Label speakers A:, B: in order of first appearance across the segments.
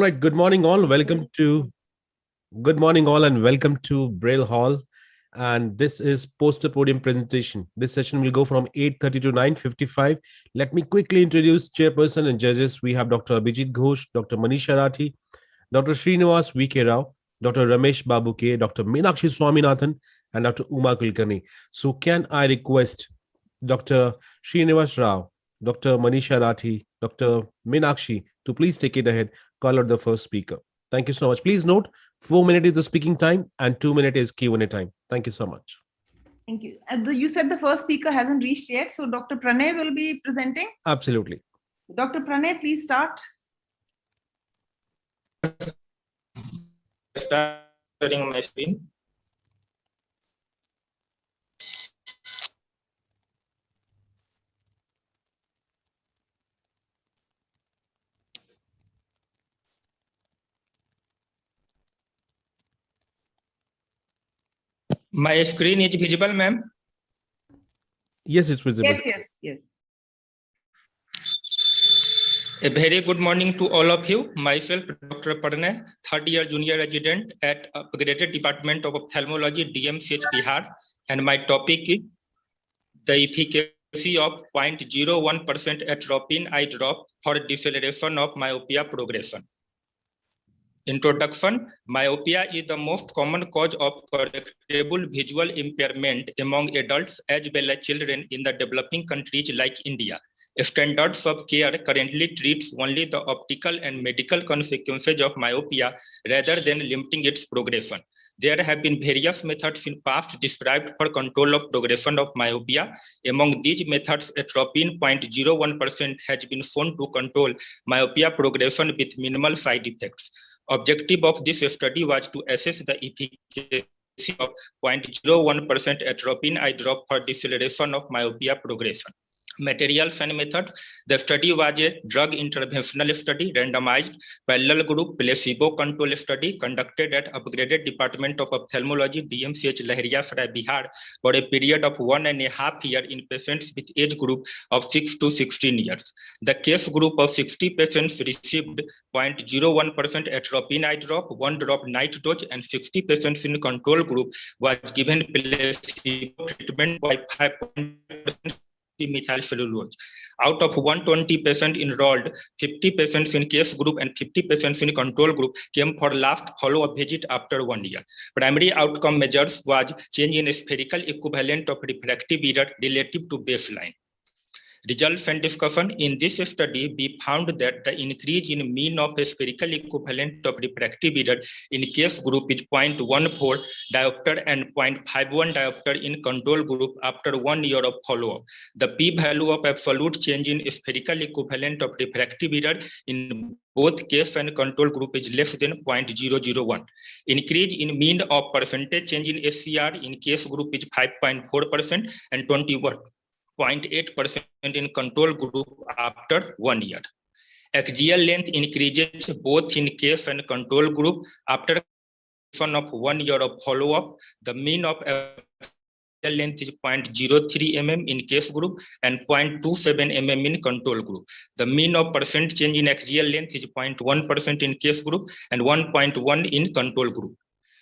A: Right. Good morning all and welcome to Braille Hall. And this is poster podium presentation. This session will go from 8:30 to 9:55. Let me quickly introduce chairperson and judges. We have Dr. Abhijit Ghosh, Dr. Manisha Rathi, Dr. Srinivas V.K. Rao, Dr. Ramesh Babu K, Dr. Meenakshi Swaminathan, and Dr. Uma Kulkarni. So can I request Dr. Srinivas Rao, Dr. Manisha Rathi, Dr. Meenakshi to please take it ahead, call out the first speaker. Thank you so much. Please note, 4 minutes is the speaking time and 2 minutes is Q&A time. Thank you so much.
B: Thank you. You said the first speaker hasn't reached yet, so Dr. Pranay will be presenting.
A: Absolutely.
B: Dr. Pranay, please start.
C: Sharing my screen. My screen is visible, ma'am?
A: Yes, it's visible.
B: Yes.
C: A very good morning to all of you. Myself, Dr. Pranay, third-year junior resident at Upgraded Department of Ophthalmology, DMCH, Bihar. And my topic is the efficacy of 0.01% atropine eye drop for deceleration of myopia progression. Introduction. Myopia is the most common cause of correctable visual impairment among adults as well as children in the developing countries like India. Standards of care currently treats only the optical and medical consequences of myopia rather than limiting its progression. There have been various methods in past described for control of progression of myopia. Among these methods, atropine 0.01% has been shown to control myopia progression with minimal side effects. Objective of this study was to assess the efficacy of 0.01% atropine eye drop for deceleration of myopia progression. Materials and method. The study was a drug interventional study, randomized, parallel group, placebo control study conducted at Upgraded Department of Ophthalmology, DMCH, Lahariasaray, Bihar, for a period of 1.5 years in patients with age group of 6 to 16 years. The case group of 60 patients received 0.01% atropine eye drop, 1 drop night dose, and 60 patients in control group was given placebo treatment by 5% methylcellulose. Out of 120 patients enrolled, 50 patients in case group and 50 patients in control group came for last follow-up visit after 1 year. Primary outcome measures was change in spherical equivalent of refractive error relative to baseline. Results and discussion. In this study, we found that the increase in mean of a spherical equivalent of refractive error in case group is 0.14 diopter and 0.51 diopter in control group after 1 year of follow-up. The p-value of absolute change in spherical equivalent of refractive error in both case and control group is less than 0.001. Increase in mean of percentage change in SCR in case group is 5.4% and 21.8% in control group after 1 year. Axial length increases both in case and control group after of 1 year of follow-up. The mean of axial length is 0.03 mm in case group and 0.27 mm in control group. The mean of percent change in axial length is 0.1% in case group and 1.1 in control group.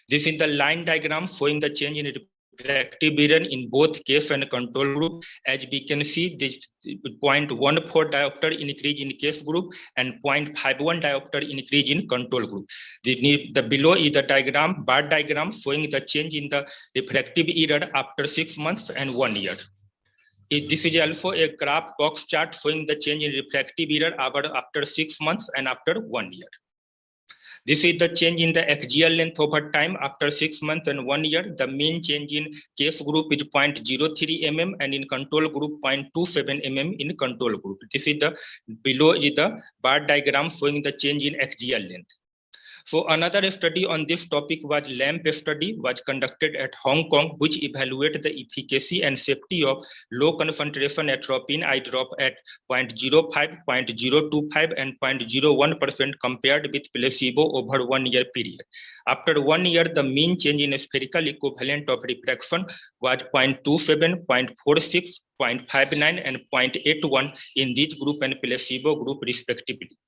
C: This is the line diagram showing the change in refractive error in both case and control group. As we can see, this 0.14 diopter increase in case group and 0.51 diopter increase in control group. The below is the diagram, bar diagram showing the change in the refractive error after 6 months and 1 year. This is also a graph box chart showing the change in refractive error after 6 months and after 1 year. This is the change in the axial length over time after 6 months and 1 year. The mean change in case group is 0.03 mm and in control group 0.27 mm in control group. This is the below is the bar diagram showing the change in axial length. So another study on this topic was LAMP study was conducted at Hong Kong, which evaluated the efficacy and safety of low concentration atropine eye drop at 0.05, 0.025 and 0.01% compared with placebo over 1 year period. After 1 year, the mean change in spherical equivalent of refraction was 0.27, 0.46, 0.59 and 0.81 in this group and placebo group respectively.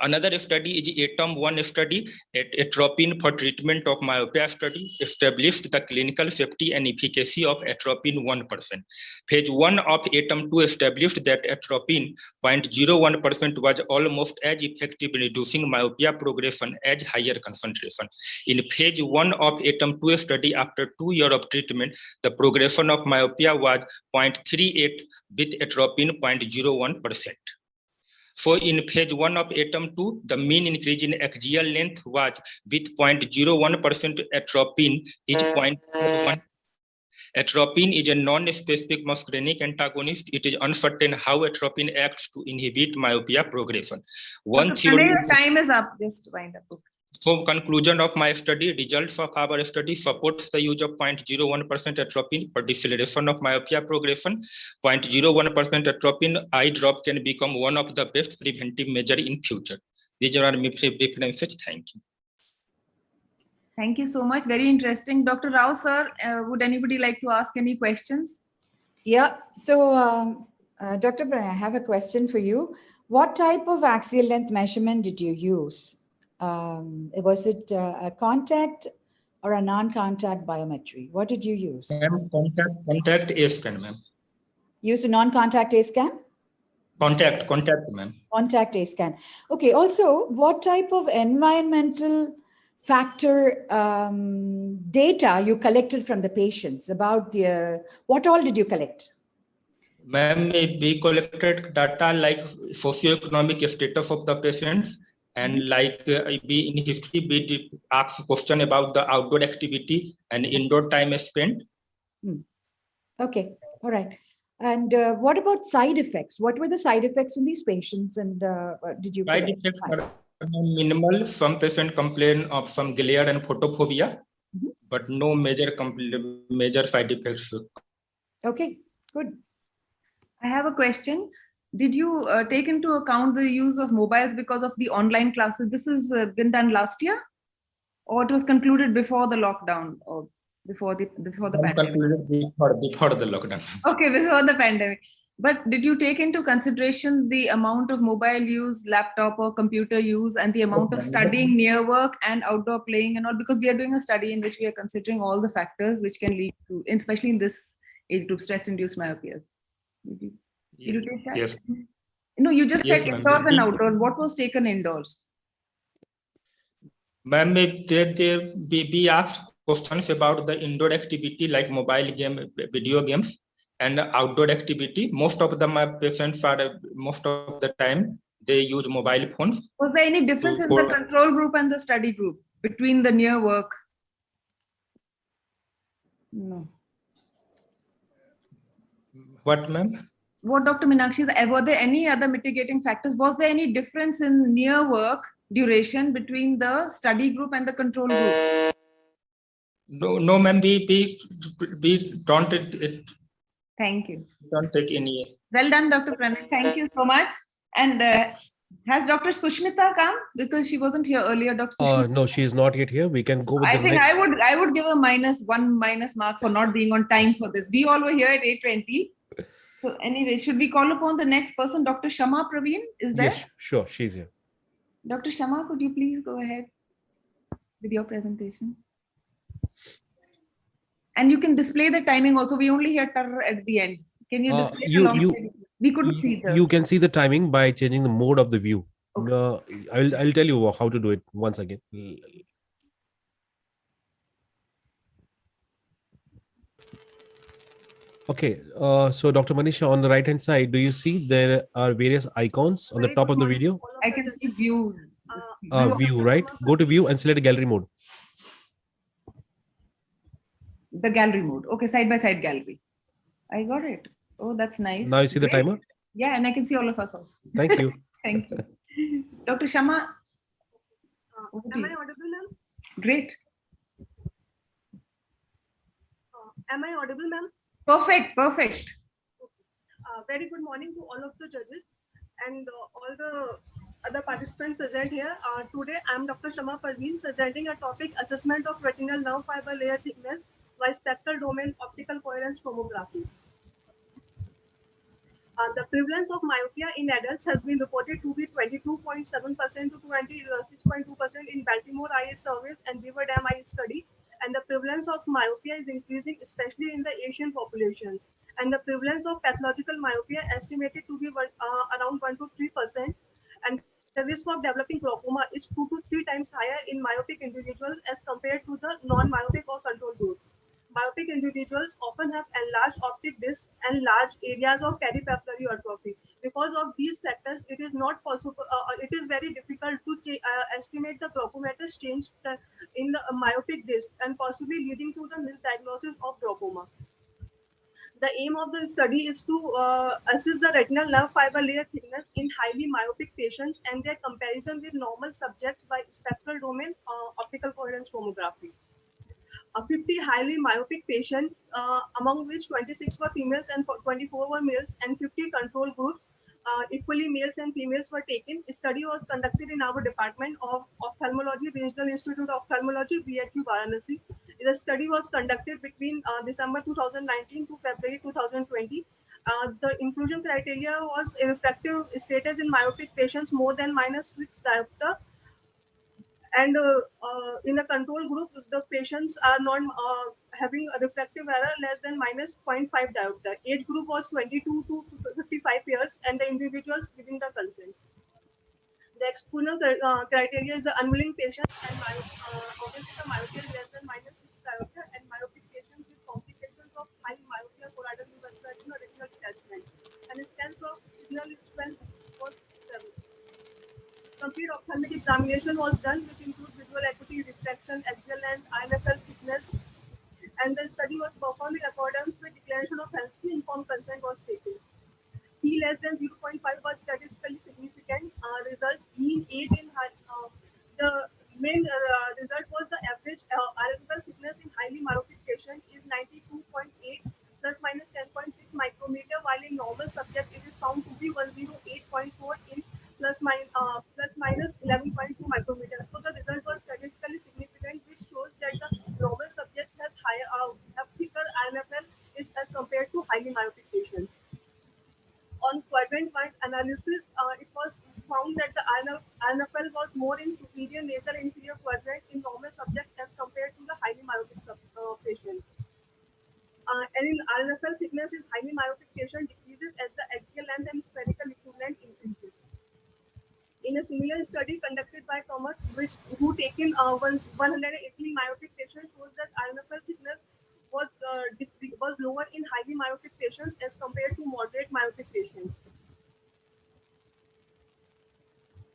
C: Another study is ATOM-1 study, atropine for treatment of myopia study, established the clinical safety and efficacy of atropine 1%. Phase 1 of ATOM-2 established that atropine 0.01% was almost as effective in reducing myopia progression as higher concentration. In phase 1 of ATOM-2 study, after 2 years of treatment, the progression of myopia was 0.38 with atropine 0.01%. So in phase 1 of ATOM-2, the mean increase in axial length was with 0.01%. Atropine is 0.01. Atropine is a non-specific muscarinic antagonist. It is uncertain how atropine acts to inhibit myopia progression. One theory.
B: Your time is up. Just wind up.
C: So conclusion of my study, results of our study supports the use of 0.01% atropine for deceleration of myopia progression. 0.01% atropine eye drop can become one of the best preventive measure in future. These are my references. Thank you.
B: Thank you so much. Very interesting. Dr. Rao, sir, would anybody like to ask any questions?
D: Yeah. So, Dr. Pranay, I have a question for you. What type of axial length measurement did you use? Was it a contact or a non-contact biometry? What did you use?
C: Contact A-scan, ma'am.
D: Used a non-contact A-scan?
C: Contact, ma'am.
D: Contact A-scan. Okay. Also, what type of environmental factor data you collected from the patients about their, what all did you collect?
C: Ma'am, we collected data like socioeconomic status of the patients, and like we in history, we did ask question about the outdoor activity and indoor time spent.
D: Okay, all right. And what about side effects? What were the side effects in these patients? And did you?
C: Side effects are minimal. Some patients complain of some glare and photophobia, but no major side effects.
D: Okay, good.
B: I have a question. Did you take into account the use of mobiles because of the online classes? This has been done last year, or it was concluded before the lockdown, or before the pandemic?
C: Concluded before the lockdown.
B: Okay, before the pandemic. But did you take into consideration the amount of mobile use, laptop or computer use, and the amount of studying near work and outdoor playing and all? Because we are doing a study in which we are considering all the factors which can lead to, especially in this age group, stress-induced myopia. Did you take that?
C: Yes.
B: No, you just
C: Yes,
B: said
C: ma'am.
B: indoors and outdoors. What was taken indoors?
C: Ma'am, we asked questions about the indoor activity like mobile game, video games, and outdoor activity. Most of my patients are, most of the time, they use mobile phones.
B: Was there any difference in the control group and the study group between the near work? No.
C: What, ma'am?
B: What, Dr. Meenakshi, were there any other mitigating factors? Was there any difference in near work duration between the study group and the control group?
C: No, ma'am. We don't.
B: Thank you.
C: Don't take any.
B: Well done, Dr. Pranay. Thank you so much. And has Dr. Sushmita come? Because she wasn't here earlier, Dr. Sushmita.
A: No, she is not yet here. We can go with
B: I
A: the
B: think
A: next.
B: I would give a -1 mark for not being on time for this. We all were here at 8:20. So anyway, should we call upon the next person? Dr. Shama Praveen is there?
A: Yes, sure. She's here.
B: Dr. Shama, could you please go ahead with your presentation? And you can display the timing also. We only hear tar at the end. Can you display we couldn't see the...
A: You can see the timing by changing the mode of the view.
B: Okay.
A: I'll tell you how to do it once again. Okay, so Dr. Manisha, on the right hand side, do you see there are various icons on the top of the video?
B: I can see view.
A: View, right? Go to view and select gallery mode.
B: The gallery mode. Okay, side by side gallery. I got it. Oh, that's nice.
A: Now you see the timer?
B: Yeah, and I can see all of us also.
A: Thank you.
B: Thank you. Dr. Shama.
E: Am I audible, ma'am?
B: Great.
E: Am I audible, ma'am?
B: Perfect, perfect.
E: Very good morning to all of the judges and all the other participants present here. Today, I am Dr. Shama Parveen presenting a topic assessment of retinal nerve fiber layer thickness by spectral domain optical coherence tomography. The prevalence of myopia in adults has been reported to be 22.7% to 26.2% in Baltimore Eye Surveys and Beaver Dam Eye Study. And the prevalence of myopia is increasing, especially in the Asian populations. And the prevalence of pathological myopia estimated to be around 1 to 3%. And the risk of developing glaucoma is 2 to 3 times higher in myopic individuals as compared to the non-myopic or control groups. Myopic individuals often have enlarged optic discs and large areas of peripapillary atrophy. Because of these factors, it is not possible. It is very difficult to estimate the glaucomatous change in the myopic disc and possibly leading to the misdiagnosis of glaucoma. The aim of the study is to assess the retinal nerve fiber layer thickness in highly myopic patients and their comparison with normal subjects by spectral domain optical coherence tomography. 50 highly myopic patients, among which 26 were females and 24 were males, and 50 control groups, equally males and females, were taken. A study was conducted in our Department of Ophthalmology, Regional Institute of Ophthalmology, BHU Varanasi. The study was conducted between December 2019 to February 2020. The inclusion criteria was a refractive status in myopic patients more than -6 diopter. And in a control group, the patients are not having a refractive error less than -0.5 diopter. Age group was 22 to 55 years, and the individuals giving the consent. The external criteria is the unwilling patients and obviously the myopia less than -6 diopter and myopic patients with complications of high myopia, choroidal neovascularization or retinal detachment. And a scan of signal strength was 7. Complete ophthalmic examination was done, which includes visual acuity, refraction, axial length, INFL thickness, and the study was performed in accordance with declaration of healthcare informed consent was taken. P less than 0.5 was statistically significant. Results mean age in the main result was the average INFL thickness in highly myopic patient is 92.8 plus minus 10.6 micrometer, while in normal subject it is found to be 108.4 in plus minus 11.2 micrometers. So the result was statistically significant, which shows that the normal subjects have thicker INFL is as compared to highly myopic patients. On quadrant-wise analysis, it was found that the INFL was more in superior nasal inferior quadrant in normal subjects as compared to the highly myopic patients. And in INFL thickness in highly myopic patient decreases as the axial length and spherical equivalent increases. In a similar study conducted by Thomas, who taken 118 myopic patients, shows that INFL thickness was lower in highly myopic patients as compared to moderate myopic patients.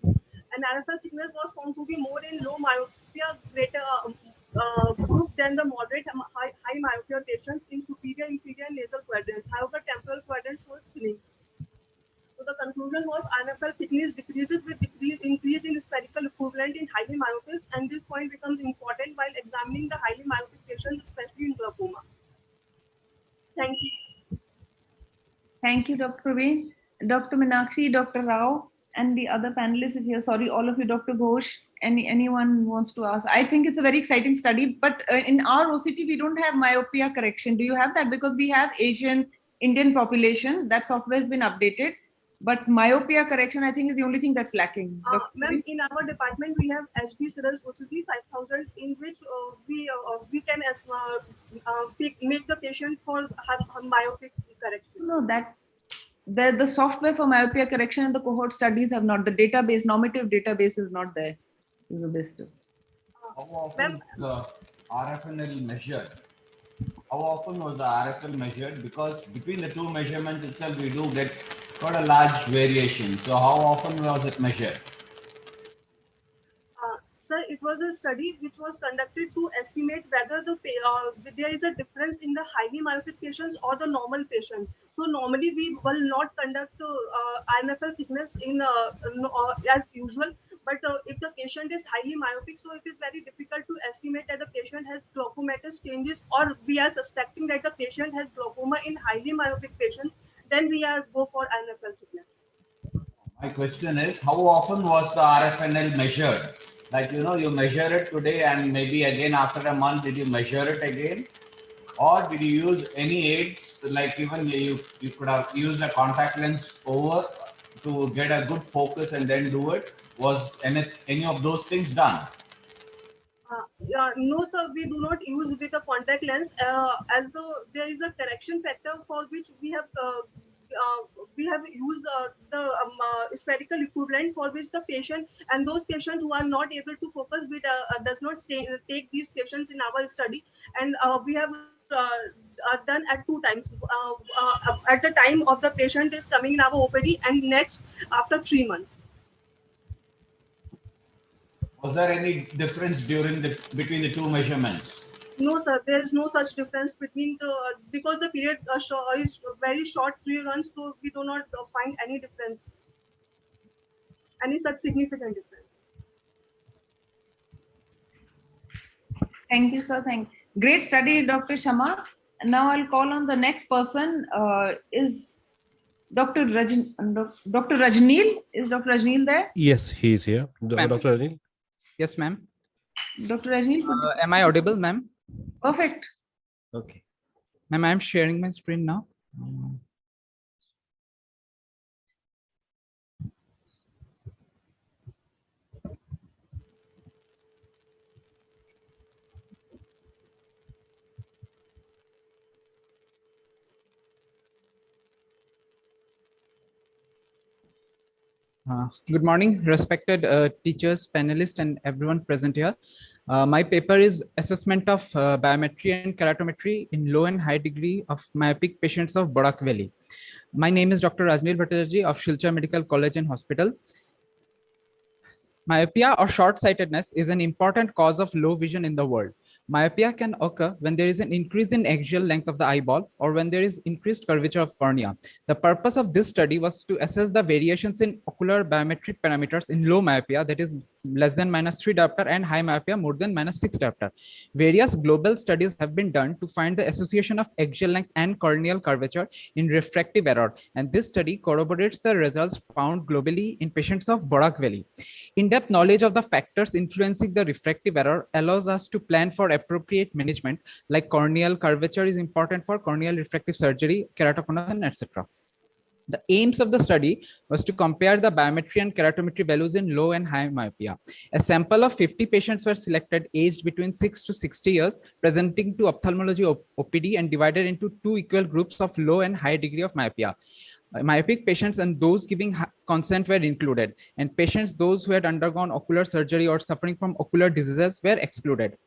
E: And INFL thickness was found to be more in low myopia greater group than the moderate high myopia patients in superior inferior nasal quadrants. However, temporal quadrant shows thinning. So the conclusion was INFL thickness decreases with increase in spherical equivalent in highly myopics, and this point becomes important while examining the highly myopic patients, especially in glaucoma. Thank you.
B: Thank you, Dr. Praveen. Dr. Meenakshi, Dr. Rao, and the other panelists is here. Sorry, all of you, Dr. Ghosh. Anyone wants to ask? I think it's a very exciting study, but in our OCT, we don't have myopia correction. Do you have that? Because we have Asian Indian population. That software has been updated. But myopia correction, I think, is the only thing that's lacking.
E: Ma'am, in our department, we have HD Cirrus OCT 5000, in which we can make the patient for myopic correction.
B: No, that the software for myopia correction and the cohort studies have not. The database, normative database is not there. Is the best.
F: How often the RFNL measured? How often was the RFL measured? Because between the two measurements itself, we do get quite a large variation. So how often was it measured?
E: Sir, it was a study which was conducted to estimate whether there is a difference in the highly myopic patients or the normal patients. So normally we will not conduct INFL thickness in as usual. But if the patient is highly myopic, so it is very difficult to estimate that the patient has glaucomatous changes, or we are suspecting that the patient has glaucoma in highly myopic patients, then we go for INFL thickness.
F: My question is, how often was the RFNL measured? Like, you measure it today and maybe again after a month, did you measure it again? Or did you use any aids like even you could have used a contact lens over to get a good focus and then do it? Was any of those things done?
E: No, sir, we do not use with a contact lens, as though there is a correction factor for which we have used the spherical equivalent, for which the patient and those patients who are not able to focus with does not take these patients in our study, and we have done at 2 times, at the time of the patient is coming in our OPD and next after 3 months.
F: Was there any difference between the two measurements?
E: No, sir, there is no such difference between because the period is very short, 3 runs, so we do not find any difference, any such significant difference.
B: Thank you, sir. Great study, Dr. Sharma. Now I'll call on the next person. Is Dr. Rajneel? Is Dr. Rajneel there?
A: Yes, he is here.
G: Ma'am.
A: Dr. Anil.
G: Yes, ma'am.
B: Dr. Rajneel?
G: Am I audible, ma'am?
B: Perfect.
G: Okay. Ma'am, I'm sharing my screen now. Good morning, respected teachers, panelists, and everyone present here. My paper is Assessment of Biometry and Keratometry in Low and High Degree of Myopic Patients of Borak Valley. My name is Dr. Rajneel Bhattacharjee of Silchar Medical College and Hospital. Myopia or short-sightedness is an important cause of low vision in the world. Myopia can occur when there is an increase in axial length of the eyeball or when there is increased curvature of cornea. The purpose of this study was to assess the variations in ocular biometric parameters in low myopia, that is less than -3 diopter, and high myopia more than -6 diopter. Various global studies have been done to find the association of axial length and corneal curvature in refractive error, and this study corroborates the results found globally in patients of Borak Valley. In-depth knowledge of the factors influencing the refractive error allows us to plan for appropriate management, like corneal curvature is important for corneal refractive surgery, keratoconus, etc. The aims of the study was to compare the biometry and keratometry values in low and high myopia. A sample of 50 patients were selected aged between 6 to 60 years, presenting to ophthalmology OPD, and divided into 2 equal groups of low and high degree of myopia. Myopic patients and those giving consent were included, and patients those who had undergone ocular surgery or suffering from ocular diseases were excluded.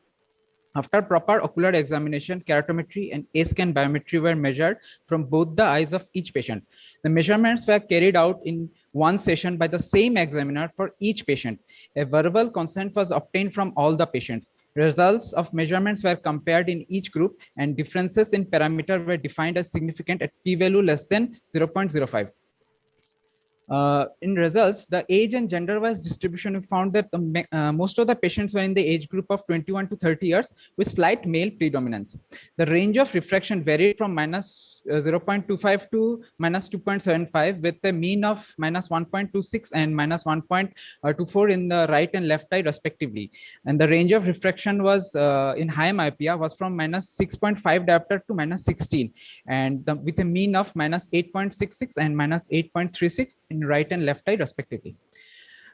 G: After proper ocular examination, keratometry and A-scan biometry were measured from both the eyes of each patient. The measurements were carried out in one session by the same examiner for each patient. A verbal consent was obtained from all the patients. Results of measurements were compared in each group, and differences in parameter were defined as significant at p-value less than 0.05. In results, the age and gender-wise distribution, we found that most of the patients were in the age group of 21 to 30 years with slight male predominance. The range of refraction varied from -0.25 to -2.75, with a mean of -1.26 and -1.24 in the right and left eye respectively. And the range of refraction was in high myopia was from -6.5 diopter to -16, and with a mean of -8.66 and -8.36 in right and left eye respectively.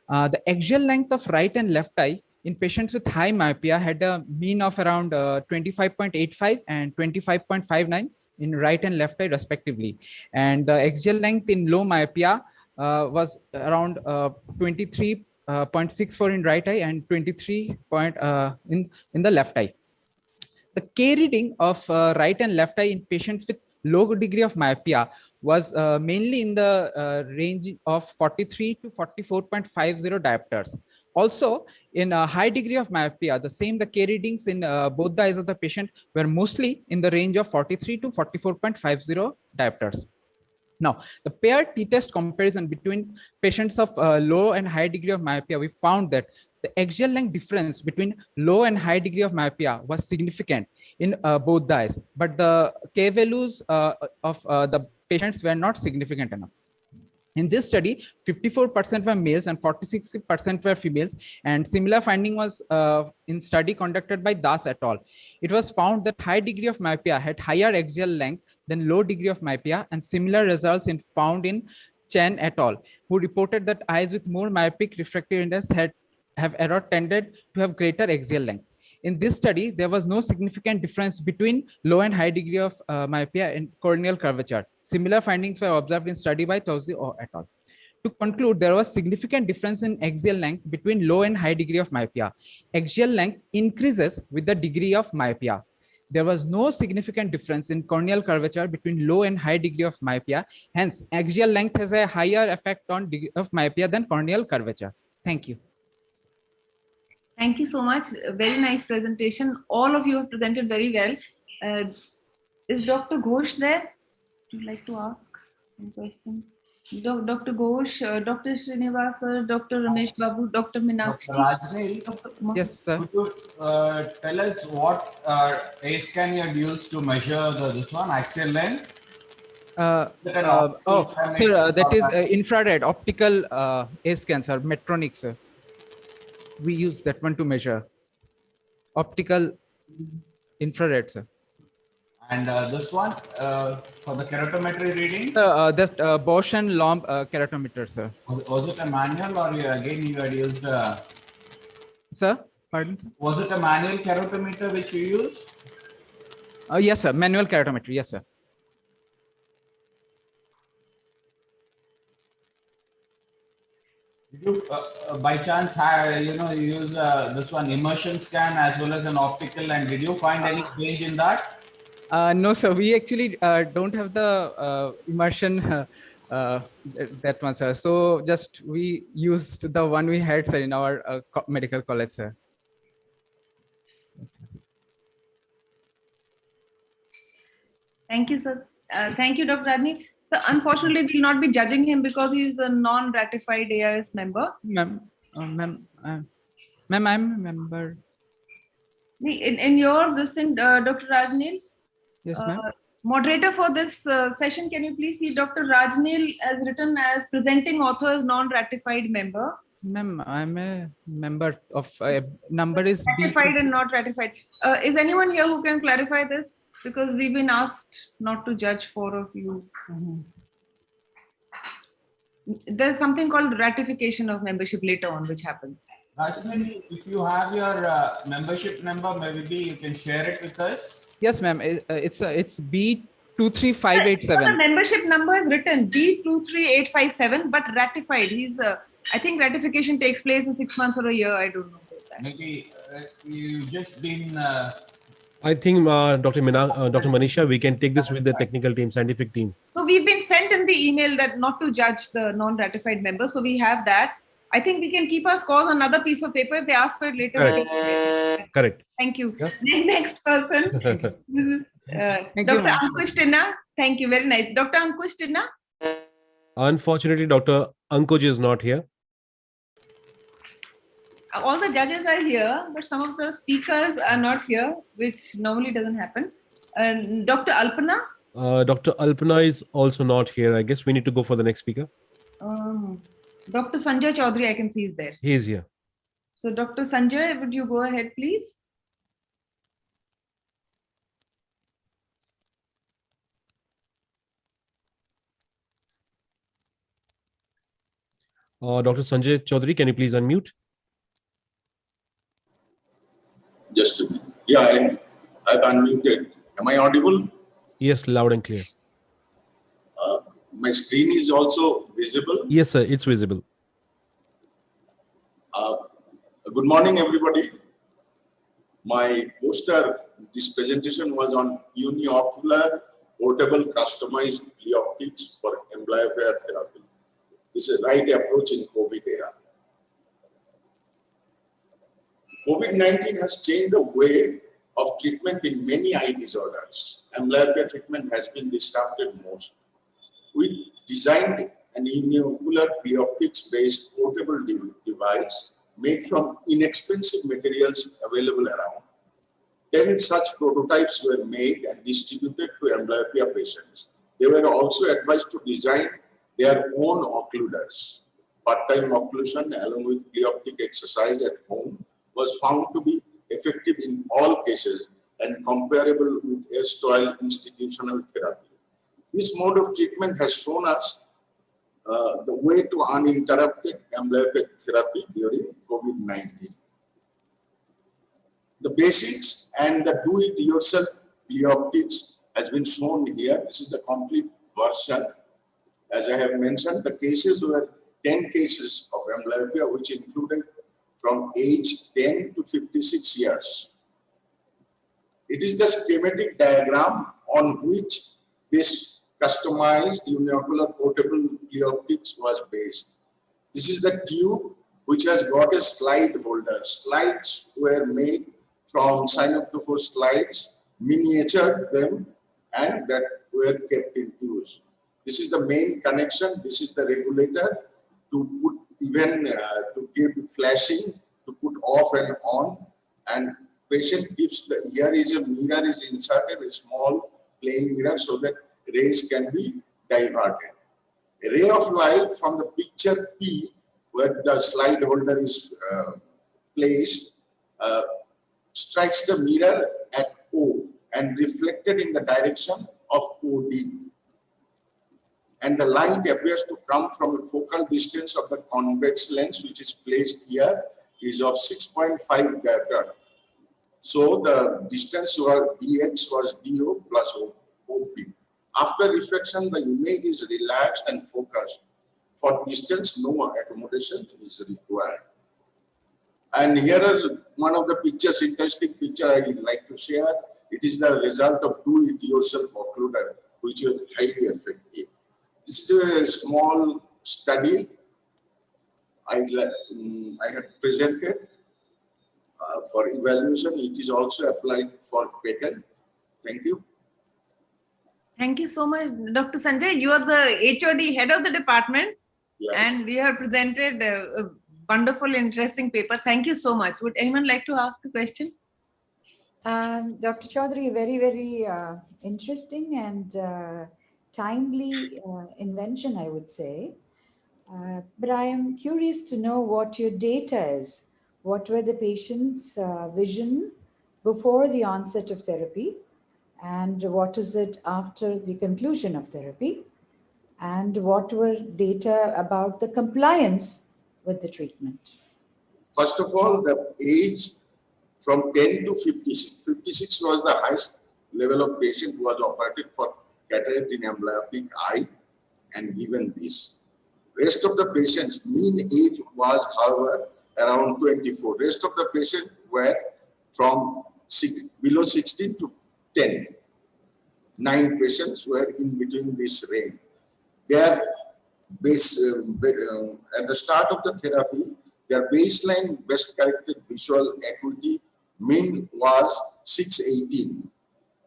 G: The axial length of right and left eye in patients with high myopia had a mean of around 25.85 and 25.59 in right and left eye respectively, and the axial length in low myopia was around 23.64 in right eye and 23 in the left eye. The K reading of right and left eye in patients with low degree of myopia was mainly in the range of 43 to 44.50 diopters. Also, in a high degree of myopia, the K readings in both the eyes of the patient were mostly in the range of 43 to 44.50 diopters. Now, the paired t-test comparison between patients of low and high degree of myopia, we found that the axial length difference between low and high degree of myopia was significant in both the eyes, but the K values of the patients were not significant enough. In this study, 54% were males and 46% were females, and similar finding was in study conducted by Das et al. It was found that high degree of myopia had higher axial length than low degree of myopia, and similar results found in Chen et al., who reported that eyes with more myopic refractive index have error tended to have greater axial length. In this study, there was no significant difference between low and high degree of myopia in corneal curvature. Similar findings were observed in study by Tozzi et al. To conclude, there was significant difference in axial length between low and high degree of myopia. Axial length increases with the degree of myopia. There was no significant difference in corneal curvature between low and high degree of myopia. Hence, axial length has a higher effect on degree of myopia than corneal curvature. Thank you.
B: Thank you so much. A very nice presentation. All of you have presented very well. Is Dr. Ghosh there? Would you like to ask some questions? Dr. Ghosh, Dr. Srinivasa, Dr. Ramesh Babu, Dr. Meenakshi.
F: Dr. Rajnil,
B: Dr. Kumar.
G: Yes, sir.
F: could you tell us what A scan you had used to measure this one, axial length?
G: Sir, that is infrared optical A scan, sir, Medtronic, sir. We use that one to measure optical infrared, sir.
F: And this one for the keratometry reading?
G: That Bosch and Lomb keratometer, sir.
F: Was it a manual or again you had used?
G: Sir, pardon, sir?
F: Was it a manual keratometer which you used?
G: Yes, sir. Manual keratometry. Yes, sir.
F: Did you by chance use this one immersion scan as well as an optical, and did you find any change in that?
G: No, sir. We actually don't have the immersion that one, sir. So just we used the one we had, sir, in our medical college, sir. Yes, sir.
B: Thank you, sir. Thank you, Dr. Rajni. So unfortunately, we will not be judging him because he is a non-ratified AIS member.
G: Ma'am, ma'am, I'm a member.
B: In your this thing, Dr. Rajnil,
G: Yes, ma'am.
B: moderator for this session, can you please see Dr. Rajnil as written as presenting authors non-ratified member?
G: Ma'am, I'm a member of number is
B: Ratified and not ratified. Is anyone here who can clarify this? Because we've been asked not to judge 4 of you. There's something called ratification of membership later on, which happens.
F: Rajni, if you have your membership number, maybe you can share it with us.
G: Yes, ma'am. It's
B: The
G: B23587.
B: membership number is written B23857, but ratified. He's. I think ratification takes place in 6 months or a year. I don't know about that.
F: Maybe you just been.
A: I think Dr. Manisha, we can take this with the technical team, scientific team.
B: So we've been sent in the email that not to judge the non-ratified members. So we have that. I think we can keep our scores on another piece of paper. If they ask for it later.
A: Correct.
B: Thank you.
A: Yeah.
B: Next person. This is
G: Thank
B: Dr.
G: you, ma'am.
B: Ankush Tinna. Thank you. Very nice. Dr. Ankush Tinna.
A: Unfortunately, Dr. Ankush is not here.
B: All the judges are here, but some of the speakers are not here, which normally doesn't happen. Dr. Alpana.
A: Dr. Alpana is also not here. I guess we need to go for the next speaker.
B: Dr. Sanjay Chaudhary, I can see is there.
A: He is here.
B: So Dr. Sanjay, would you go ahead, please?
A: Dr. Sanjay Chaudhary, can you please unmute?
H: Just a minute. Yeah, I've unmuted. Am I audible?
A: Yes, loud and clear.
H: My screen is also visible.
A: Yes, sir, it's visible.
H: Good morning, everybody. My poster, this presentation was on uniocular portable customized optics for amblyopia therapy. This is the right approach in COVID era. COVID-19 has changed the way of treatment in many eye disorders. Amblyopia treatment has been disrupted most. We designed an uniocular preoptics-based portable device made from inexpensive materials available around. 10 such prototypes were made and distributed to amblyopia patients. They were also advised to design their own occluders. Part-time occlusion along with pleoptic exercise at home was found to be effective in all cases and comparable with erstwhile institutional therapy. This mode of treatment has shown us the way to uninterrupted amyloid therapy during COVID-19. The basics and the do-it-yourself pleoptics has been shown here. This is the complete version. As I have mentioned, the cases were 10 cases of amblyopia, which included from age 10 to 56 years. It is the schematic diagram on which this customized uniocular portable pleoptics was based. This is the tube which has got a slide holder. Slides were made from cyanophore slides, miniatured them, and that were kept in use. This is the main connection. This is the regulator to put even to give flashing, to put off and on, and patient gives the, here is a mirror is inserted, a small plain mirror, so that rays can be diverted. A ray of light from the picture P, where the slide holder is placed, strikes the mirror at O and reflected in the direction of OD. And the light appears to come from the focal distance of the convex lens, which is placed here, is of 6.5 diopter. So the distance was dx was do plus op. After reflection, the image is relaxed and focused. For distance, no accommodation is required. And here is one of the pictures, interesting picture I would like to share. It is the result of do-it-yourself occluder, which is highly effective. This is a small study I had presented for evaluation. It is also applied for patent. Thank you.
B: Thank you so much, Dr. Sanjay. You are the HOD, head of the department, and you have presented a wonderful, interesting paper. Thank you so much. Would anyone like to ask a question?
D: Dr. Chaudhary, very, very interesting and timely invention, I would say. But I am curious to know what your data is. What were the patient's vision before the onset of therapy? And what is it after the conclusion of therapy? And what were data about the compliance with the treatment?
H: First of all, the age from 10 to 56. 56 was the highest level of patient who was operated for cataract in amblyopic eye and given this. Rest of the patients, mean age was, however, around 24. Rest of the patients were from below 16 to 10. 9 patients were in between this range. Their base, at the start of the therapy, their baseline best corrected visual acuity mean was 618,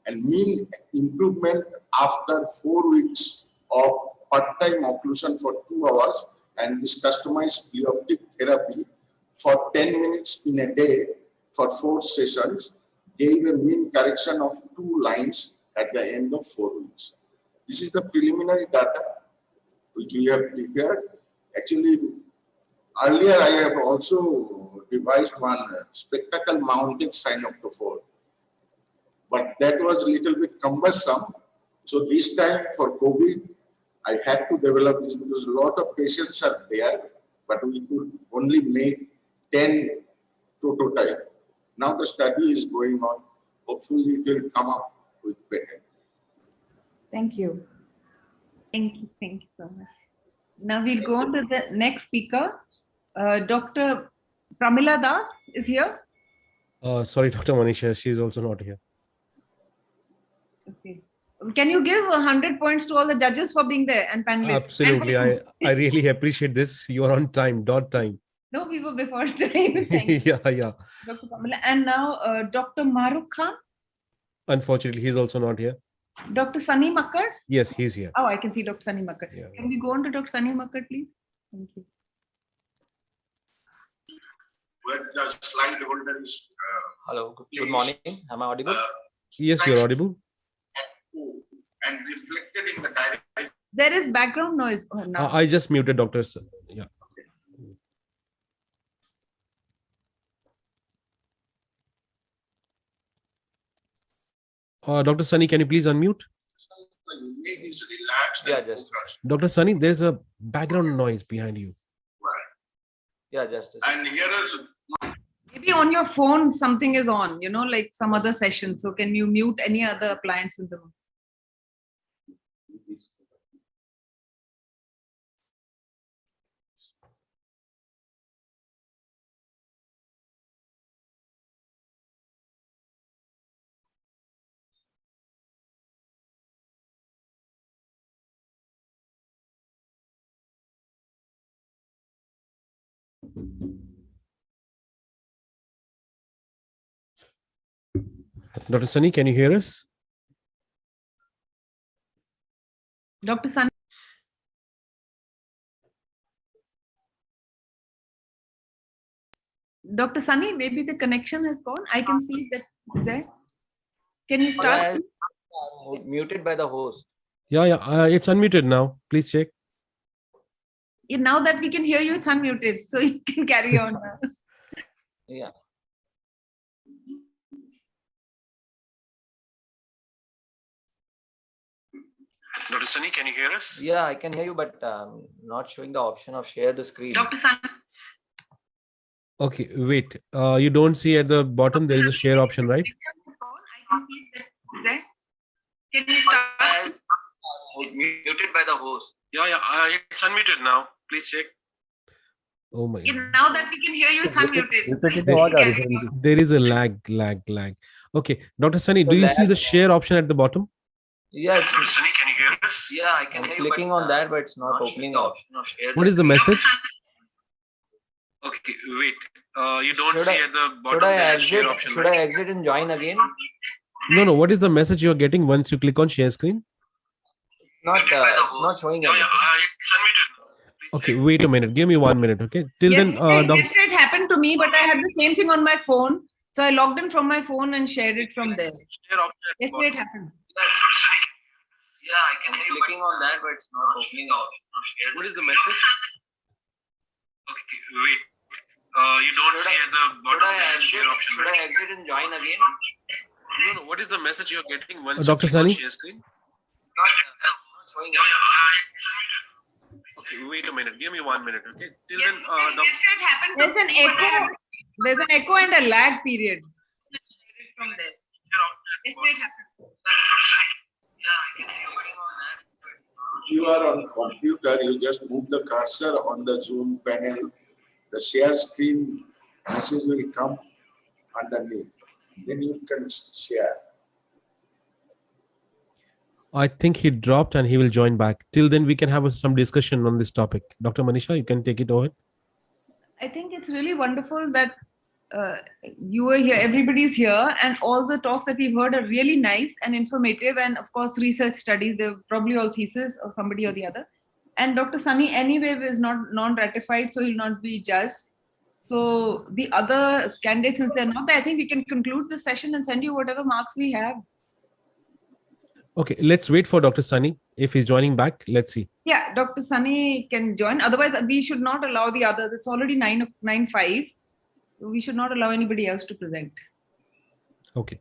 H: and mean improvement after 4 weeks of part-time occlusion for 2 hours and this customized pleoptic therapy for 10 minutes in a day for 4 sessions gave a mean correction of 2 lines at the end of 4 weeks. This is the preliminary data which we have prepared. Actually, earlier I have also devised one spectacle mounted cyanophore, but that was a little bit cumbersome. So this time for COVID, I had to develop this because a lot of patients are there, but we could only make 10 prototypes. Now the study is going on. Hopefully it will come up with patent.
D: Thank you.
B: Thank you so much. Now we'll go on to the next speaker. Dr. Pramila Das is here.
A: Sorry, Dr. Manisha, she's also not here.
B: Okay. Can you give 100 points to all the judges for being there and panelists?
A: Absolutely. I really appreciate this. You're on time, dot time.
B: No, we were before time. Thank you.
A: Yeah.
B: Dr. Pramila. And now Dr. Maruk Khan.
A: Unfortunately, he's also not here.
B: Dr. Sunny Makkar.
A: Yes, he's here.
B: Oh, I can see Dr. Sunny Makkar.
A: Yeah.
B: Can we go on to Dr. Sunny Makkar, please? Thank you.
H: Where the slide holder is.
I: Hello, good morning. Am I audible?
A: Yes, you're audible.
H: And reflected in the direct
B: There is background noise. Oh, now.
A: I just muted Dr. Yeah. Dr. Sunny, can you please unmute?
I: Yeah, just
A: Dr. Sunny, there's a background noise behind you.
I: yeah, just
H: And here is
B: Maybe on your phone something is on, like some other session. So can you mute any other appliance in the room?
A: Dr. Sunny, can you hear us?
B: Dr. Sunny. Dr. Sunny, maybe the connection has gone. I can see that there. Can you start?
I: muted by the host.
A: Yeah, it's unmuted now. Please check.
B: Yeah, now that we can hear you, it's unmuted. So you can carry on now.
I: Yeah.
A: Dr. Sunny, can you hear us?
I: Yeah, I can hear you, but not showing the option of share the screen.
B: Dr. Sunny.
A: Okay, wait. You don't see at the bottom there is a share option, right?
B: I can see that there. Can you start?
I: Muted by the host.
A: Yeah, it's unmuted now. Please check. Oh my.
B: Yeah, now that we can hear you, it's unmuted.
A: There is a lag. Okay, Dr. Sunny, do you see the share option at the bottom?
I: Yeah, it's,
A: Sunny, can you hear us?
I: yeah, I can. I'm clicking on that, but it's not opening up.
A: What is the message? Okay, wait. You don't
I: Should
A: see
I: I-
A: at the bottom
I: Should I
A: there is share
I: exit?
A: option,
I: Should
A: right?
I: I exit and join again?
A: No. What is the message you're getting once you click on share screen?
I: Not. It's not showing anything.
A: It's unmuted. Okay, wait a minute. Give me 1 minute, okay? Till then,
B: Yesterday it happened to me, but I had the same thing on my phone. So I logged in from my phone and shared it from there. Yesterday it happened.
I: Yeah, I can. I'm clicking on that, but it's not opening up.
A: What is the message? Okay, wait. You don't see at the bottom there is share option,
I: Should
A: right?
I: I exit and join again?
A: No. What is the message you're getting once
B: Dr.
A: you click on
B: Sunny?
A: share screen?
I: Not showing anything.
A: Okay, wait a minute. Give me 1 minute, okay? Till then,
B: Yesterday it happened. There's an echo. There's an echo and a lag period. From there. Yesterday it happened.
H: if you are on computer, you just move the cursor on the Zoom panel. The share screen message will come underneath. Then you can share.
A: I think he dropped and he will join back. Till then, we can have some discussion on this topic. Dr. Manisha, you can take it over.
B: I think it's really wonderful that you were here, everybody's here, and all the talks that we've heard are really nice and informative, and of course research studies, they're probably all thesis of somebody or the other. And Dr. Sunny anyway is not non-ratified, so he'll not be judged. So the other candidates, since they're not there, I think we can conclude this session and send you whatever marks we have.
A: Okay, let's wait for Dr. Sunny. If he's joining back, let's see.
B: Yeah, Dr. Sunny can join. Otherwise, we should not allow the others. It's already 9:05. We should not allow anybody else to present.
A: Okay.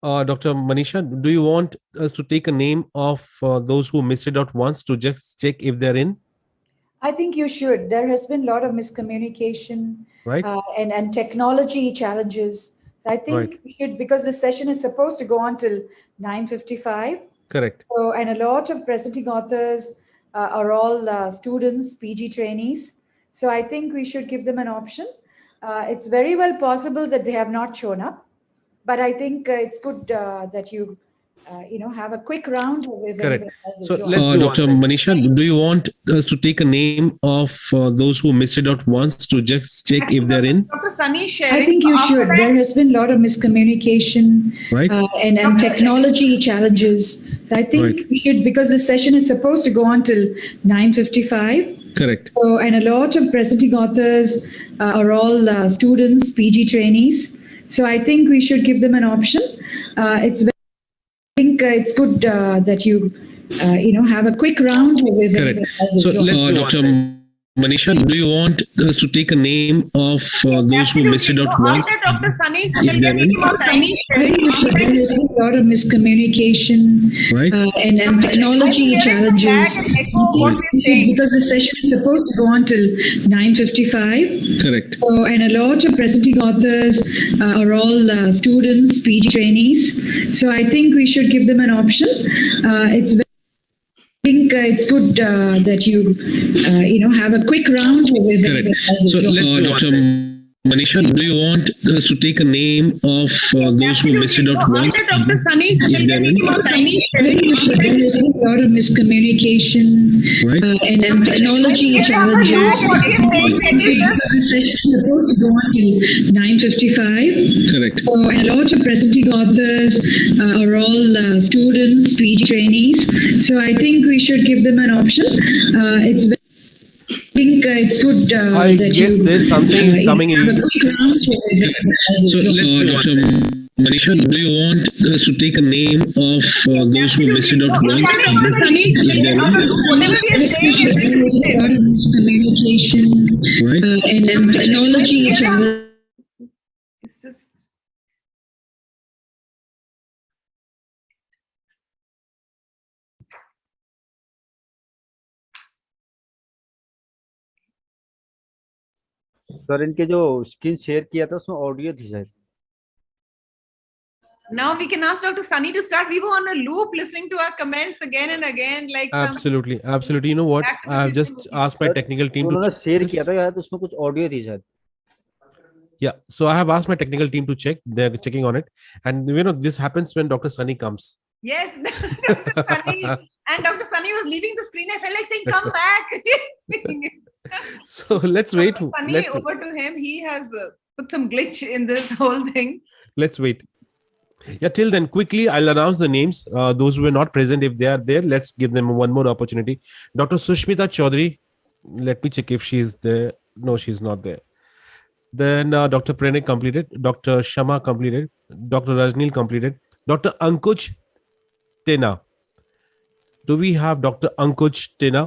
A: Dr. Manisha, do you want us to take a name of those who missed it out once to just check if they're in?
D: I think you should. There has been a lot of miscommunication,
A: right?
D: And technology challenges. So I think
A: Right.
D: we should, because the session is supposed to go on till 9:55.
A: Correct.
D: So, and a lot of presenting authors are all students, PG trainees. So I think we should give them an option. It's very well possible that they have not shown up, but I think it's good that you have a quick round if
A: Correct.
D: anyone has a
A: So
D: job.
A: let's do
J: Dr.
A: one.
J: Manisha, do you want us to take a name of those who missed it out once to just check if they're in?
B: Dr. Sunny is sharing.
D: I think you
B: After
D: should.
B: that,
D: There has been a lot of miscommunication
J: Right.
D: and technology challenges. So I think
J: Right.
D: we should, because the session is supposed to go on till 9:55.
J: Correct.
D: So, and a lot of presenting authors are all students, PG trainees. So I think we should give them an option. I think it's good that you have a quick round if
J: Correct.
D: anyone has a
J: So
D: job.
J: let's do Dr. Manisha, do you want us to take a name of those who missed it out once?
B: after Dr. Sunny, so
J: If
B: they'll
J: they're
B: get
J: in.
B: any more time.
D: I think you should. There has been a lot of miscommunication
J: Right.
D: and technology challenges.
B: Lag and echo what we're saying.
D: Because the session is supposed to go on till 9:55.
J: Correct.
D: So, and a lot of presenting authors are all students, PG trainees. So I think we should give them an option. I think it's good that you have a quick round if
J: Correct.
D: anyone has a
J: So
D: job.
J: let's do Dr. Manisha, do you want us to take a name of those who missed it out once?
B: After Dr. Sunny, so
J: If
B: they'll
J: they're
B: get
J: in.
B: any more time.
D: I think you should. There has been a lot of miscommunication
J: Right.
D: and technology challenges.
B: What you're saying, can you just
D: The session is supposed to go on till 9:55.
J: Correct.
D: So, and a lot of presenting authors are all students, PG trainees. So I think we should give them an option. I think it's good
A: I
D: that
A: guess
D: you
A: there's something is coming
D: have a
A: in.
D: quick round if anyone has a
J: So
D: job.
J: let's do Dr. Manisha, do you want us to take a name of those who missed it out once?
B: After Dr. Sunny, so they'll get whatever we are saying is
D: There's a lot of miscommunication
J: Right.
D: and technology challenges.
B: It's just
K: sir इनके जो screen share किया था उसमें audio थी शायद.
B: now we can ask Dr. Sunny to start. We were on a loop listening to our comments again and again, like some
A: Absolutely, absolutely. You know what?
B: Back to the
A: I have just
B: system.
A: asked my
K: Sir,
A: technical team
K: उन्होंने
A: to
K: share किया था यार तो उसमें कुछ audio थी शायद.
A: yeah. So I have asked my technical team to check. They're checking on it, and this happens when Dr. Sunny comes.
B: yes, Dr. Sunny and Dr. Sunny was leaving the screen. I felt like saying, "Come back."
A: So let's wait.
B: Dr. Sunny,
A: Let's
B: over to him. He has put some glitch in this whole thing.
A: let's wait. Yeah, till then, quickly, I'll announce the names. Those who are not present, if they are there, let's give them one more opportunity. Dr. Sushmita Chaudhary. Let me check if she's there. No, she's not there. Then Dr. Pranay completed. Dr. Shama completed. Dr. Rajnil completed. Dr. Ankush Tena. Do we have Dr. Ankush Tena?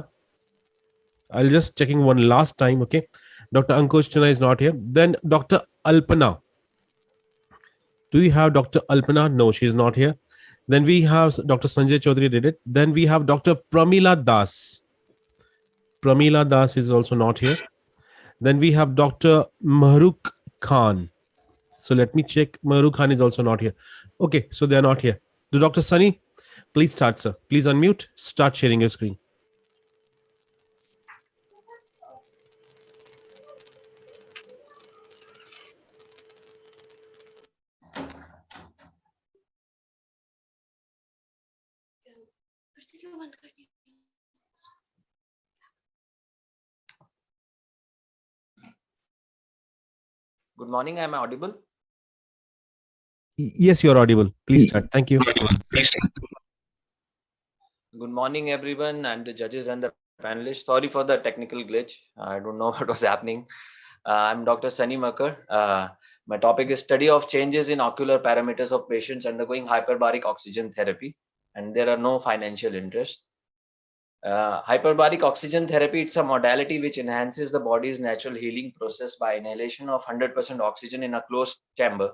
A: I'll just checking one last time. Okay. Dr. Ankush Tena is not here. Then Dr. Alpana. Do we have Dr. Alpana? No, she's not here. Then we have Dr. Sanjay Chaudhary did it. Then we have Dr. Pramila Das. Pramila Das is also not here. Then we have Dr. Mahrukh Khan. So let me check. Mahrukh Khan is also not here. Okay, so they're not here. To Dr. Sunny, please start, sir. Please unmute. Start sharing your screen.
I: Good morning. Am I audible?
A: Yes, you're audible. Please start. Thank you.
I: Good morning, everyone, and the judges and the panelists. Sorry for the technical glitch. I don't know what was happening. I'm Dr. Sunny Makar. My topic is study of changes in ocular parameters of patients undergoing hyperbaric oxygen therapy, and there are no financial interests. Hyperbaric oxygen therapy, it's a modality which enhances the body's natural healing process by inhalation of 100% oxygen in a closed chamber,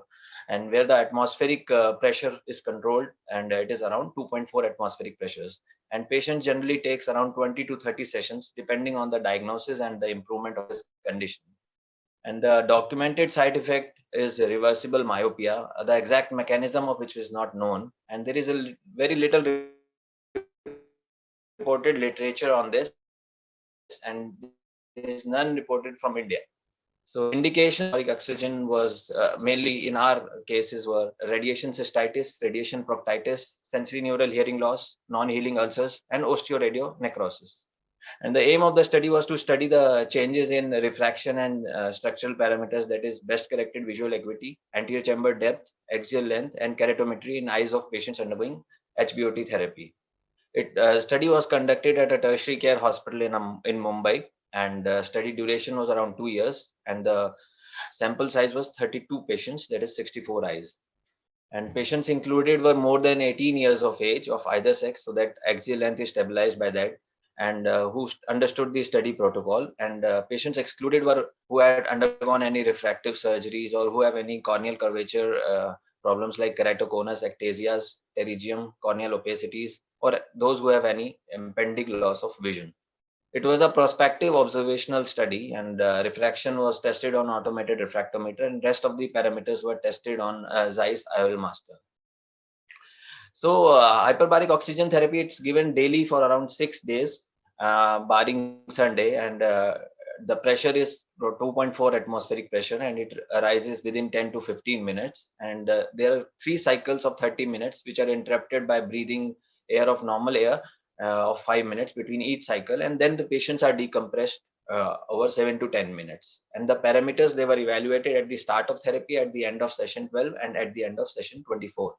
I: and where the atmospheric pressure is controlled, and it is around 2.4 atmospheric pressures. And patient generally takes around 20 to 30 sessions depending on the diagnosis and the improvement of his condition. And the documented side effect is reversible myopia, the exact mechanism of which is not known, and there is a very little reported literature on this, and there is none reported from India. So indication of oxygen was mainly in our cases were radiation cystitis, radiation proctitis, sensory neural hearing loss, non-healing ulcers, and osteoradio necrosis. And the aim of the study was to study the changes in refraction and structural parameters, that is best corrected visual acuity, anterior chamber depth, axial length, and keratometry in eyes of patients undergoing HBOT therapy. Study was conducted at a tertiary care hospital in Mumbai, and study duration was around 2 years, and the sample size was 32 patients, that is 64 eyes. And patients included were more than 18 years of age of either sex, so that axial length is stabilized by that, and who understood the study protocol. And patients excluded were who had undergone any refractive surgeries or who have any corneal curvature problems like keratoconus, ectasias, pterygium, corneal opacities, or those who have any impending loss of vision. It was a prospective observational study, and refraction was tested on automated refractometer, and rest of the parameters were tested on Zeiss IOL Master. So hyperbaric oxygen therapy, it's given daily for around 6 days, barring Sunday, and the pressure is 2.4 atmospheric pressure, and it arises within 10 to 15 minutes. And there are 3 cycles of 30 minutes, which are interrupted by breathing air of normal air of 5 minutes between each cycle, and then the patients are decompressed over 7 to 10 minutes. And the parameters, they were evaluated at the start of therapy, at the end of session 12, and at the end of session 24.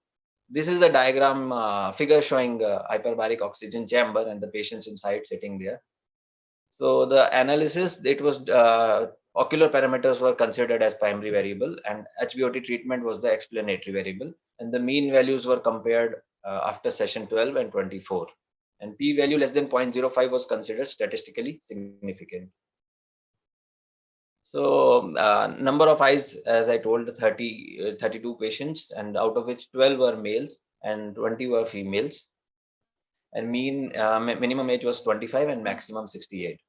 I: This is the diagram figure showing hyperbaric oxygen chamber and the patients inside sitting there. So the analysis, it was ocular parameters were considered as primary variable, and HBOT treatment was the explanatory variable, and the mean values were compared after session 12 and 24. And p-value less than 0.05 was considered statistically significant. So number of eyes, as I told, 32 patients, and out of which 12 were males and 20 were females. And mean minimum age was 25 and maximum 68.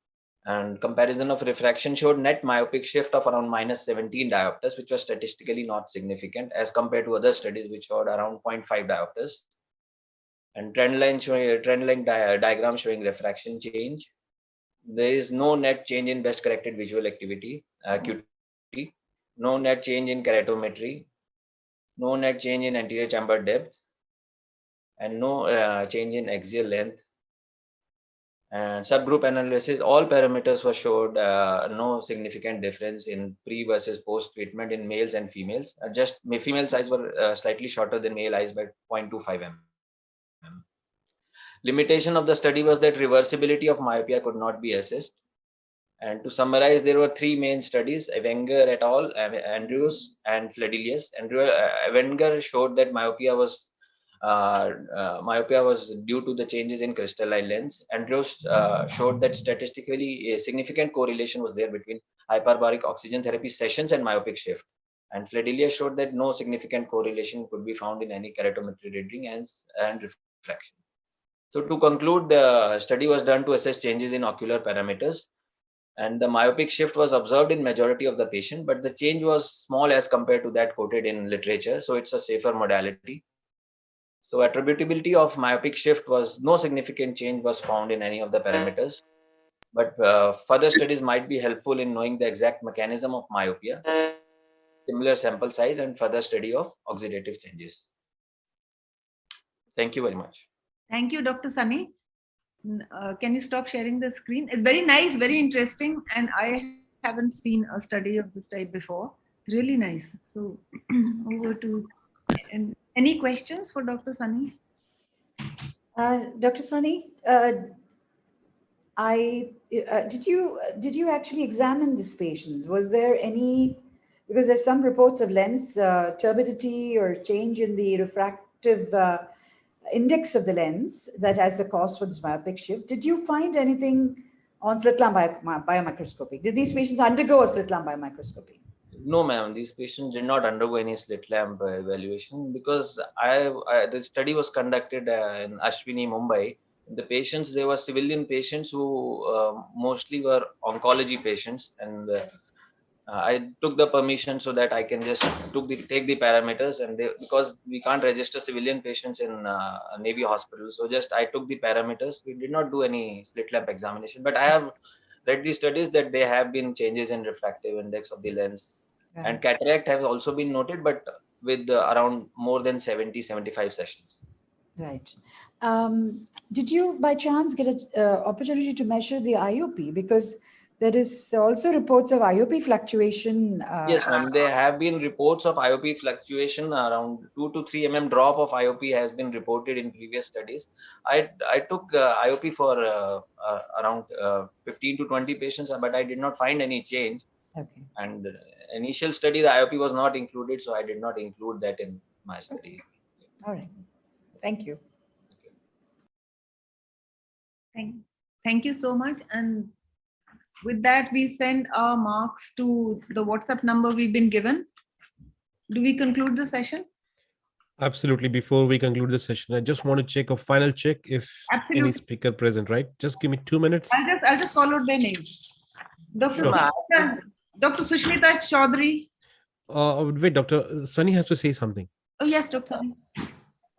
I: And comparison of refraction showed net myopic shift of around minus 17 diopters, which was statistically not significant as compared to other studies which showed around 0.5 diopters. And trend line diagram showing refraction change. There is no net change in best corrected visual acuity, no net change in keratometry, no net change in anterior chamber depth, and no change in axial length. And subgroup analysis, all parameters were showed no significant difference in pre versus post treatment in males and females. Just female eyes were slightly shorter than male eyes by 0.25 mm. Limitation of the study was that reversibility of myopia could not be assessed. And to summarize, there were 3 main studies: Wenger et al., Andrews, and Fledelius. And Wenger showed that myopia was due to the changes in crystalline lens. Andrews showed that statistically a significant correlation was there between hyperbaric oxygen therapy sessions and myopic shift. And Fledelius showed that no significant correlation could be found in any keratometry reading and refraction. So to conclude, the study was done to assess changes in ocular parameters, and the myopic shift was observed in majority of the patient, but the change was small as compared to that quoted in literature. So it's a safer modality. So attributability of myopic shift was no significant change was found in any of the parameters, but further studies might be helpful in knowing the exact mechanism of myopia, similar sample size, and further study of oxidative changes. Thank you very much.
B: Thank you, Dr. Sunny. Can you stop sharing the screen? It's very nice, very interesting, and I haven't seen a study of this type before. It's really nice. So over to, and any questions for Dr. Sunny?
D: Dr. Sunny, did you actually examine these patients? Was there any, because there's some reports of lens turbidity or change in the refractive index of the lens that has the cause for this myopic shift. Did you find anything on slit lamp biomicroscopy? Did these patients undergo a slit lamp biomicroscopy?
I: No, ma'am. These patients did not undergo any slit lamp evaluation because the study was conducted in Ashwini, Mumbai. The patients, they were civilian patients who mostly were oncology patients, and I took the permission so that I can just take the parameters, and because we can't register civilian patients in Navy hospital, so just I took the parameters. We did not do any slit lamp examination, but I have read the studies that there have been changes in refractive index of the lens, and cataract have also been noted, but with around more than 70-75 sessions.
D: Right. Did you by chance get an opportunity to measure the IOP? Because there is also reports of IOP fluctuation.
I: Yes, ma'am. There have been reports of IOP fluctuation. Around 2 to 3 mm drop of IOP has been reported in previous studies. I took IOP for around 15 to 20 patients, but I did not find any change.
D: Okay.
I: And initial study, the IOP was not included, so I did not include that in my study.
D: All right. Thank you.
B: Thank you so much. And with that, we send our marks to the WhatsApp number we've been given. Do we conclude the session?
A: Absolutely. Before we conclude the session, I just want to check a final check if any
B: Absolutely.
A: speaker present, right? Just give me 2 minutes.
B: I'll just call out their names. Dr.
A: Sure.
B: Dr. Sushmita Chaudhary.
A: Wait, Dr. Sunny has to say something.
B: Oh, yes, Dr. Sunny.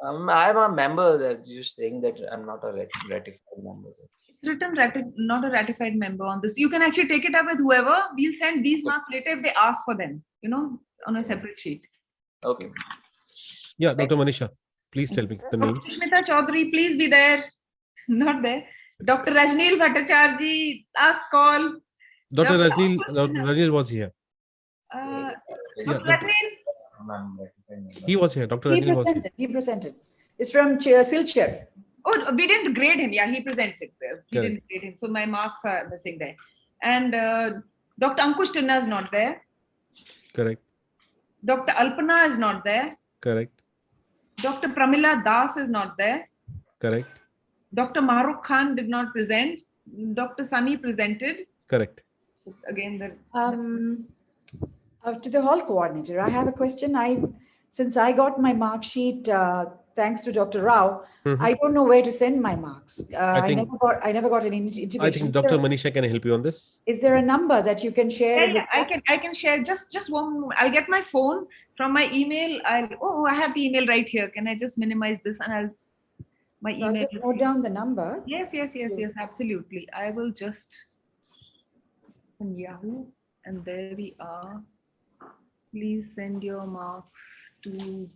I: I'm a member that you're saying that I'm not a ratified member.
B: It's written not a ratified member on this. You can actually take it up with whoever. We'll send these marks later if they ask for them, on a separate sheet.
I: Okay.
A: Yeah, Dr. Manisha, please tell me the name.
B: Dr. Sushmita Chaudhary, please be there. Not there. Dr. Rajneel Bhattacharjee, last call.
A: Dr. Rajneel was here.
B: Dr. Rajneel?
A: He was here. Dr.
D: He
A: Rajneel was here.
D: presented. He presented. It's from Silchar.
B: Oh, we didn't grade him. Yeah, he presented. We
A: Correct.
B: didn't grade him. So my marks are missing there. And Dr. Ankush Tinna is not there.
A: Correct.
B: Dr. Alpana is not there.
A: Correct.
B: Dr. Pramila Das is not there.
A: Correct.
B: Dr. Mahrukh Khan did not present. Dr. Sunny presented.
A: Correct.
B: Again,
D: To the hall coordinator, I have a question. Since I got my mark sheet, thanks to Dr. Rao, I don't know where to send my marks. I never got any intimation.
A: I think Dr. Manisha can help you on this.
D: Is there a number that you can share? in the chat?
B: I can share just one moment. I'll get my phone from my email. I have the email right here. Can I just minimize this and my
D: So I'll
B: email?
D: just note down the number.
B: Yes, absolutely. I will just on Yahoo, and there we are. Please send your marks to.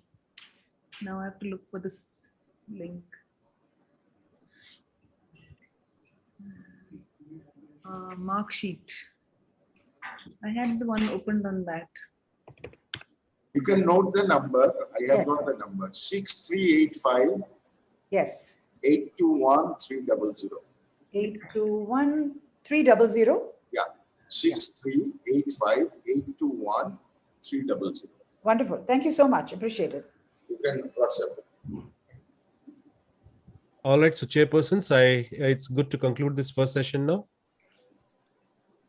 B: Now I have to look for this link. Mark sheet. I had the one opened on that.
H: You can note the number. I have got the number 6385.
D: Yes.
H: 821 300.
D: 821 300.
H: Yeah, 6385 821 300.
D: Wonderful. Thank you so much. Appreciate it.
H: You can WhatsApp it.
A: All right. So, chairpersons, it's good to conclude this first session now.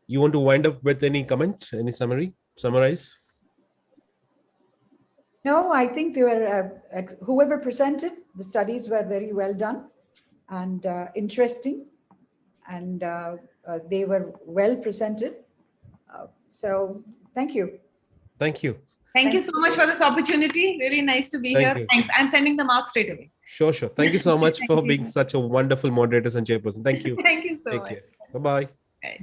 A: You want to wind up with any comment, any summarize?
D: No, I think they were, whoever presented, the studies were very well done and interesting, and they were well presented. So thank you.
A: Thank you.
B: Thank you so much for this opportunity. Really nice to be
A: Thank
B: here.
A: you.
B: Thanks. I'm sending the marks straight away.
A: Sure. Thank you so much
B: Thank
A: for
B: you.
A: being such a wonderful moderators and chairperson. Thank you.
B: Thank you so
A: Take
B: much.
A: care. Bye-bye.